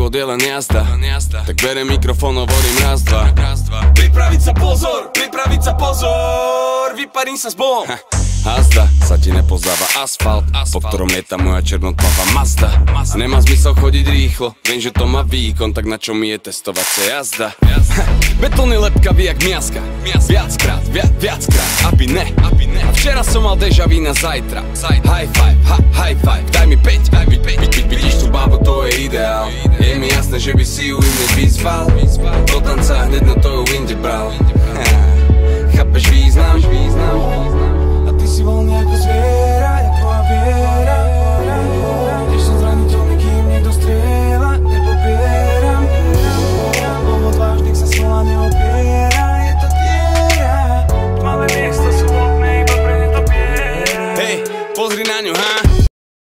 Život je len jazda, tak berem mikrofón, hovorím raz, dva. Pripraviť sa pozor, vyparím sa s Bohom. Hazda sa ti nepozdáva asfalt, po ktorom je tá moja černotmavá Mazda. Nemá zmysel chodiť rýchlo, viem, že to má výkon, tak na čo mi je testovacia jazda? Betón je lepkavý jak miaska, viackrát, aby ne. Včera som mal déjà vu na zajtra. High five, daj mi 5. Vidíš tú bábu, to je ideál. Je mi jasné, že by si ju iné vyzval. Do tanca hneď na to ju inde bral. Chápeš význam? A ty si voľný ako zviera, jak tvoja viera. Tiež som zraniteľný, kým niekto strieľa. Nepopieram, lebo odvážnych sa slova neopiera. Je to diera, malé miesto sú okné, iba pre netopiera. Hej, pozri na ňu, ha?